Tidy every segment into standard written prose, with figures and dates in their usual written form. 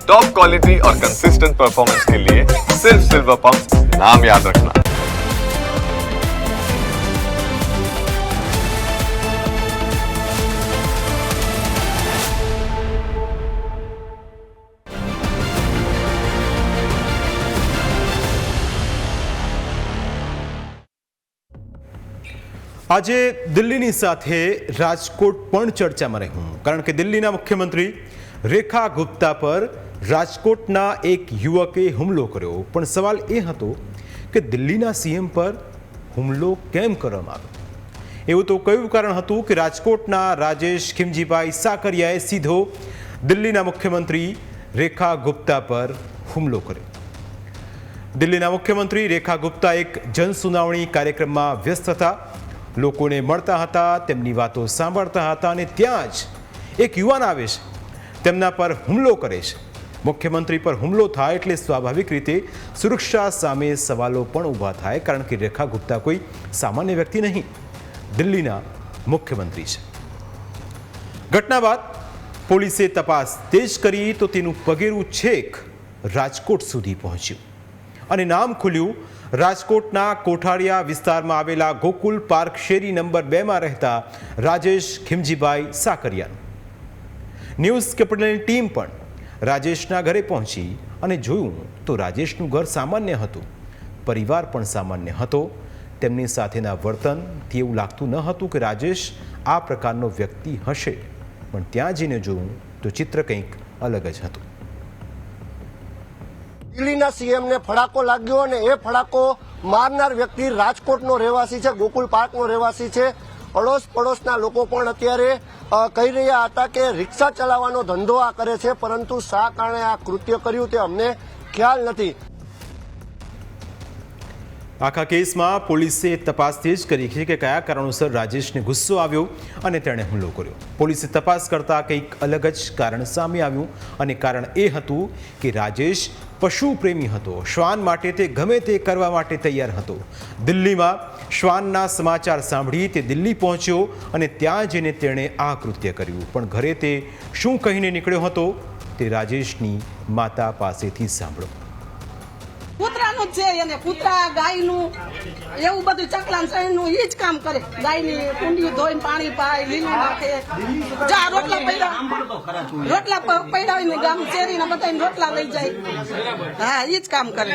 Top quality और consistent performance के लिए सिर्फ सिल्वर पंप नाम याद रखना। આજે દિલ્હીની સાથે રાજકોટ પણ ચર્ચામાં રહ્યું, કારણ કે દિલ્હીના મુખ્યમંત્રી રેખા ગુપ્તા પર રાજકોટના એક યુવકે હુમલો કર્યો. પણ સવાલ એ હતો કે દિલ્હીના સીએમ પર હુમલો કેમ કરવામાં આવ્યો? એવું તો કયું કારણ હતું કે રાજકોટના રાજેશ ખીમજીભાઈ સાકરિયાએ સીધો દિલ્હીના મુખ્યમંત્રી રેખા ગુપ્તા પર હુમલો કર્યો. દિલ્હીના મુખ્યમંત્રી રેખા ગુપ્તા એક જનસુનાવણી કાર્યક્રમમાં વ્યસ્ત હતા, લોકોને મળતા હતા, તેમની વાતો સાંભળતા હતા અને ત્યાં જ એક યુવાન આવે છે, તેમના પર હુમલો કરે છે. મુખ્યમંત્રી પર હુમલો થાય એટલે સ્વાભાવિક રીતે સુરક્ષા સામે સવાલો પણ ઊભા થાય, કારણ કે રેખા ગુપ્તા કોઈ સામાન્ય વ્યક્તિ નહીં, દિલ્હીના મુખ્યમંત્રી છે. ઘટના બાદ પોલીસે તપાસ તેજ કરી તો તેનું પગેરું છેક રાજકોટ સુધી પહોંચ્યું અને નામ ખુલ્યું રાજકોટના કોઠારિયા વિસ્તારમાં આવેલા ગોકુલ પાર્ક શેરી નંબર 2માં રહેતા રાજેશ ખીમજીભાઈ સાકરિયાનું. ન્યૂઝ કેપિટલની ટીમ પણ રાજેશના ઘરે પહોંચી અને જોયું તો રાજેશનું ઘર સામાન્ય હતું, પરિવાર પણ સામાન્ય હતો. તેમની સાથેના વર્તનથી એવું લાગતું ન હતું કે રાજેશ આ પ્રકારનો વ્યક્તિ હશે, પણ ત્યાં જઈને જોયું તો ચિત્ર કંઈક અલગ જ હતું. દિલ્હીના સીએમને ફડાકો લાગ્યો અને એ ફડાકો મારનાર વ્યક્તિ રાજકોટનો રહેવાસી છે, ગોકુલ પાર્કનો રહેવાસી છે. અડોશ પડોશના લોકો પણ અત્યારે કહી રહ્યા હતા કે રિક્ષા ચલાવવાનો ધંધો આ કરે છે, પરંતુ શા કારણે આ કૃત્ય કર્યું તે અમને ખ્યાલ નથી. આખા કેસમાં પોલીસે તપાસ તેજ કરી છે કે કયા કારણોસર રાજેશને ગુસ્સો આવ્યો અને તેણે હુમલો કર્યો. પોલીસે તપાસ કરતા કંઈક અલગ જ કારણ સામે આવ્યું અને કારણ એ હતું કે રાજેશ પશુ પ્રેમી હતો. શ્વાન માટે તે ગમે તે કરવા માટે તૈયાર હતો. દિલ્હીમાં શ્વાનના સમાચાર સાંભળી તે દિલ્હી પહોંચ્યો અને ત્યાં જઈને તેણે આ કૃત્ય કર્યું. પણ ઘરે તે શું કહીને નીકળ્યો હતો તે રાજેશની માતા પાસેથી સાંભળો. કૂતરાનું જ છે, એને કૂતરા ગાયનું એવું બધું ચકલાન સહીનું એ જ કામ કરે. ગાયની કુંડી ધોઈને પાણી પાય, લીલું નાખે, જા રોટલા પડ્યા હોય ને ગામ શેરીના બધાને રોટલા લઈ જાય. હા, એ જ કામ કરે.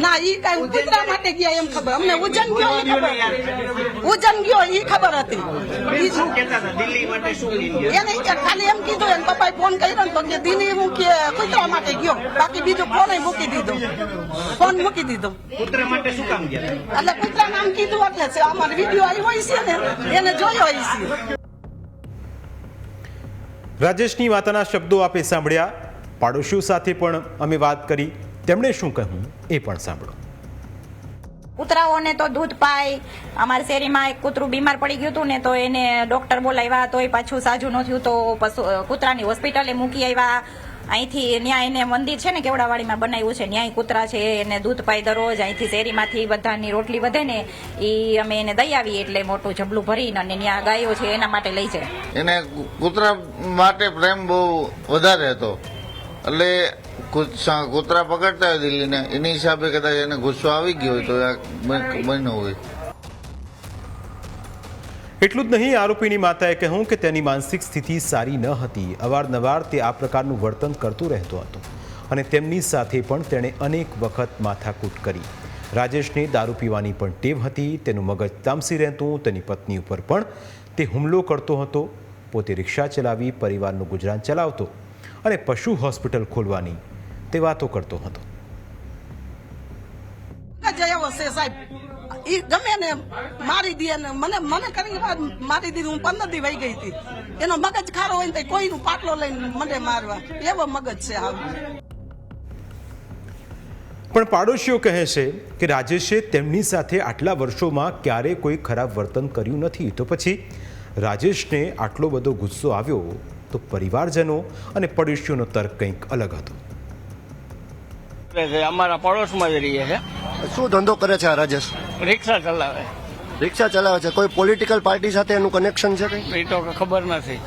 ના, ઈ કઈ કૂતરા માટે ગયા એમ ખબર અમને. ઉજન ગયો એ ખબર, ઉજન ગયો એ ખબર હતી. એને ખાલી એમ કીધું, એને પપ્પાએ ફોન કર્યો ને તો કે દિલ્હી હું કે કૂતરા માટે ગયો, બાકી બીજું ફોન મૂકી દીધો. ફોન મૂકી દીધો. કૂતરા માટે શું કામ ગયા? એટલે કૂતરા નામ કીધું એટલે છે. અમારો વિડીયો આવ્યો હોય છે ને, એને જોયો હોય છે. રાજેશની માતાના શબ્દો આપે સાંભળ્યા. પાડોશીઓ સાથે પણ અમે વાત કરી, તેમણે શું કહ્યું એ પણ સાંભળો. કૂતરાઓને તો દૂધ પાય. અમારી શેરીમાં એક કૂતરું બીમાર પડી ગયું હતું ને, તો એને ડોક્ટર બોલાવ્યા, તો એ પાછું સાજું ન થયું, તો કૂતરાની હોસ્પિટલે મૂકી આવ્યા. અહીંથી ન્યાય એને મંદિર છે ને કેવડાવાડીમાં બનાવ્યું છે, ન્યાય કૂતરા છે, એને દૂધ પાય દરરોજ. અહીંથી શેરીમાંથી બધાની રોટલી વધે ને એ અમે એને દઈ આવીએ, એટલે મોટું જબલું ભરીને અને ત્યાં ગાયો છે એના માટે લઈ જાય. એને કૂતરા માટે પ્રેમ બહુ વધારે હતો, એટલે કૂતરા પકડતા હોય દિલ્હીને, એની હિસાબે કદાચ એને ગુસ્સો આવી ગયો હોય તો બન્યું હોય. એટલું જ નહીં, આરોપીની માતાએ કહ્યું કે તેની માનસિક સ્થિતિ સારી ન હતી. અવારનવાર તે આ પ્રકારનું વર્તન કરતો રહેતો હતો અને તેમની સાથે પણ તેણે અનેક વખત માથાકૂટ કરી. રાજેશને દારૂ પીવાની પણ ટેવ હતી, તેનું મગજ તામસી રહેતું. તેની પત્ની ઉપર પણ તે હુમલો કરતો હતો. પોતે રિક્ષા ચલાવી પરિવારનું ગુજરાન ચલાવતો અને પશુ હોસ્પિટલ ખોલવાની તે વાતો કરતો હતો. ઈ ગમે ને મારી દે ને મને કરી મારી દીધી. હું 15 દી વહી ગઈ હતી. એનો મગજ ખારો હોય ને કોઈનું પાટલો લઈને મને મારવા, એવો મગજ છે હાવ. પણ પાડોશીઓ કહે છે કે રાજેશે તેમની સાથે આટલા વર્ષોમાં ક્યારેય કોઈ ખરાબ વર્તન કર્યું નથી, તો પછી રાજેશને આટલો બધો ગુસ્સો આવ્યો તો પરિવારજનો અને પડોશીઓનો તર્ક કંઈક અલગ હતો. અમારા પડોશમાં જ રહીએ છે. શું ધંધો કરે છે આ રાજેશ? રિક્ષા ચલાવે. રિક્ષા ચલાવે છે. કોઈ પોલિટિકલ પાર્ટી સાથે એનું કનેક્શન છે કઈ? એ તો ખબર નથી.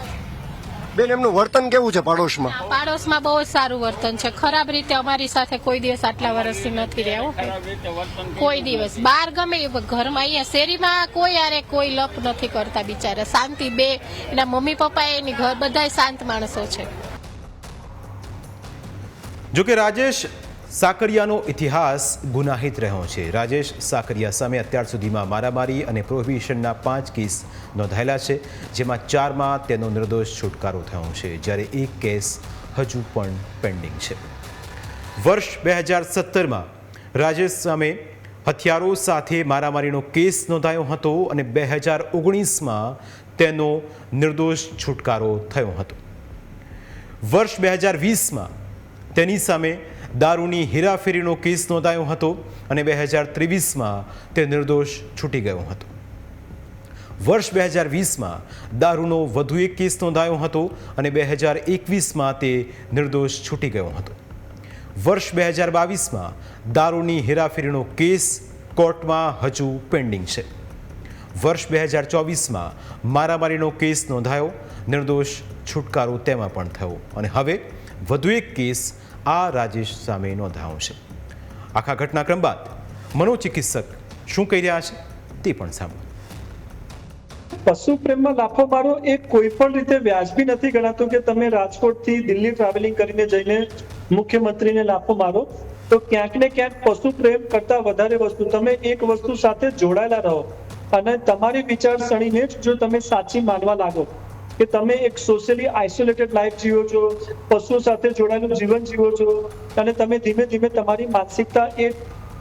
બેન એમનું વર્તન કેવું છે પાડોશમાં? પાડોશમાં બહુ જ સારું વર્તન છે. ખરાબ રીતે અમારી સાથે કોઈ દિવસ આટલા વર્ષથી નથી રહ્યા હો. કોઈ દિવસ બહાર ગમે એ ઘરમાં અહીંયા શેરીમાં કોઈ આરે કોઈ લપ નથી કરતા બિચારા. શાંતિ બે એના મમ્મી પપ્પા એની ઘર બધાય શાંત માણસો છે. જોકે રાજેશ સાકરિયાનો ઇતિહાસ ગુનાહિત રહ્યો છે. રાજેશ સાકરિયા સામે અત્યાર સુધીમાં મારામારી અને પ્રોહિબિશનના 5 કેસ નોંધાયેલા છે, જેમાં 4માં તેનો નિર્દોષ છુટકારો થયો છે, જ્યારે એક કેસ હજુ પણ પેન્ડિંગ છે. વર્ષ 2017માં રાજેશ સામે હથિયારો સાથે મારામારીનો કેસ નોંધાયો હતો અને 2019માં તેનો નિર્દોષ છુટકારો થયો હતો. વર્ષ 2020માં તેની સામે દારૂની હેરાફેરીનો કેસ નોંધાયો હતો અને 2023માં તે નિર્દોષ છૂટી ગયો હતો. વર્ષ 2020માં દારૂનો વધુ એક કેસ નોંધાયો હતો અને 2021માં તે નિર્દોષ છૂટી ગયો હતો. વર્ષ 2022માં દારૂની હેરાફેરીનો કેસ કોર્ટમાં હજુ પેન્ડિંગ છે. વર્ષ 2024માં મારામારીનો કેસ નોંધાયો, નિર્દોષ છુટકારો તેમાં પણ થયો અને હવે વધુ એક કેસ આ રાજેશ સામે નોંધાયો છે. આખા ઘટનાક્રમ બાદ મનોચિકિત્સક શું કહી રહ્યા છે તે પણ સાંભળો. પશુ પ્રેમમાં લાફો મારો એ કોઈ પણ રીતે વ્યાજબી નથી ગણાતું કે તમે રાજકોટથી દિલ્હી ટ્રાવેલિંગ કરીને જઈને મુખ્યમંત્રીને લાફો મારો. તો ક્યાંક ને ક્યાંક પશુ પ્રેમ કરતા વધારે વસ્તુ તમે એક વસ્તુ સાથે જોડાયેલા રહો અને તમારી વિચારસરણીને જ જો તમે સાચી માનવા લાગો કે તમે એક સોશિયલી આઇસોલેટેડ લાઈફ જીવો છો, પશુઓ સાથે જોડાયેલું જીવન જીવો છો અને તમે ધીમે ધીમે તમારી માનસિકતા એ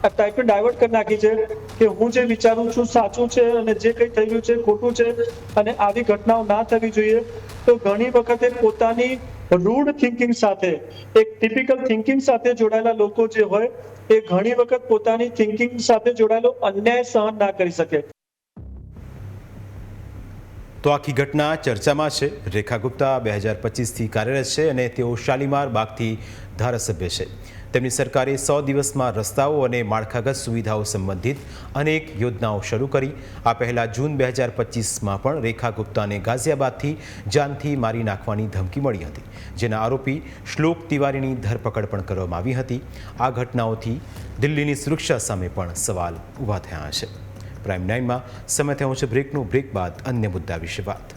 ટાઈપે ડાયવર્ટ કરી નાખી છે કે હું જે વિચારું છું સાચું છે અને જે કંઈ થઈ રહ્યું છે ખોટું છે અને આવી ઘટનાઓ ના થવી જોઈએ. તો ઘણી વખતે પોતાની રૂડ થિંકિંગ સાથે એક ટિપિકલ થિંકિંગ સાથે જોડાયેલા લોકો જે હોય એ ઘણી વખત પોતાની થિંકિંગ સાથે જોડાયેલો અન્યાય સહન ના કરી શકે. તો આખી ઘટના ચર્ચામાં છે. રેખા ગુપ્તા 2025થી કાર્યરત છે અને તેઓ શાલીમાર બાગથી ધારાસભ્ય છે. તેમની સરકારે 100 દિવસમાં રસ્તાઓ અને માળખાગત સુવિધાઓ સંબંધિત અનેક યોજનાઓ શરૂ કરી. આ પહેલાં જૂન 2025માં પણ રેખા ગુપ્તાને ગાઝિયાબાદથી જાનથી મારી નાખવાની ધમકી મળી હતી, જેના આરોપી શ્લોક તિવારીની ધરપકડ પણ કરવામાં આવી હતી. આ ઘટનાઓથી દિલ્હીની સુરક્ષા સામે પણ સવાલ ઊભા થયા છે. પ્રાઇમ 9માં સમય થયો છે બ્રેકનો. બ્રેક બાદ અન્ય મુદ્દા વિશે વાત.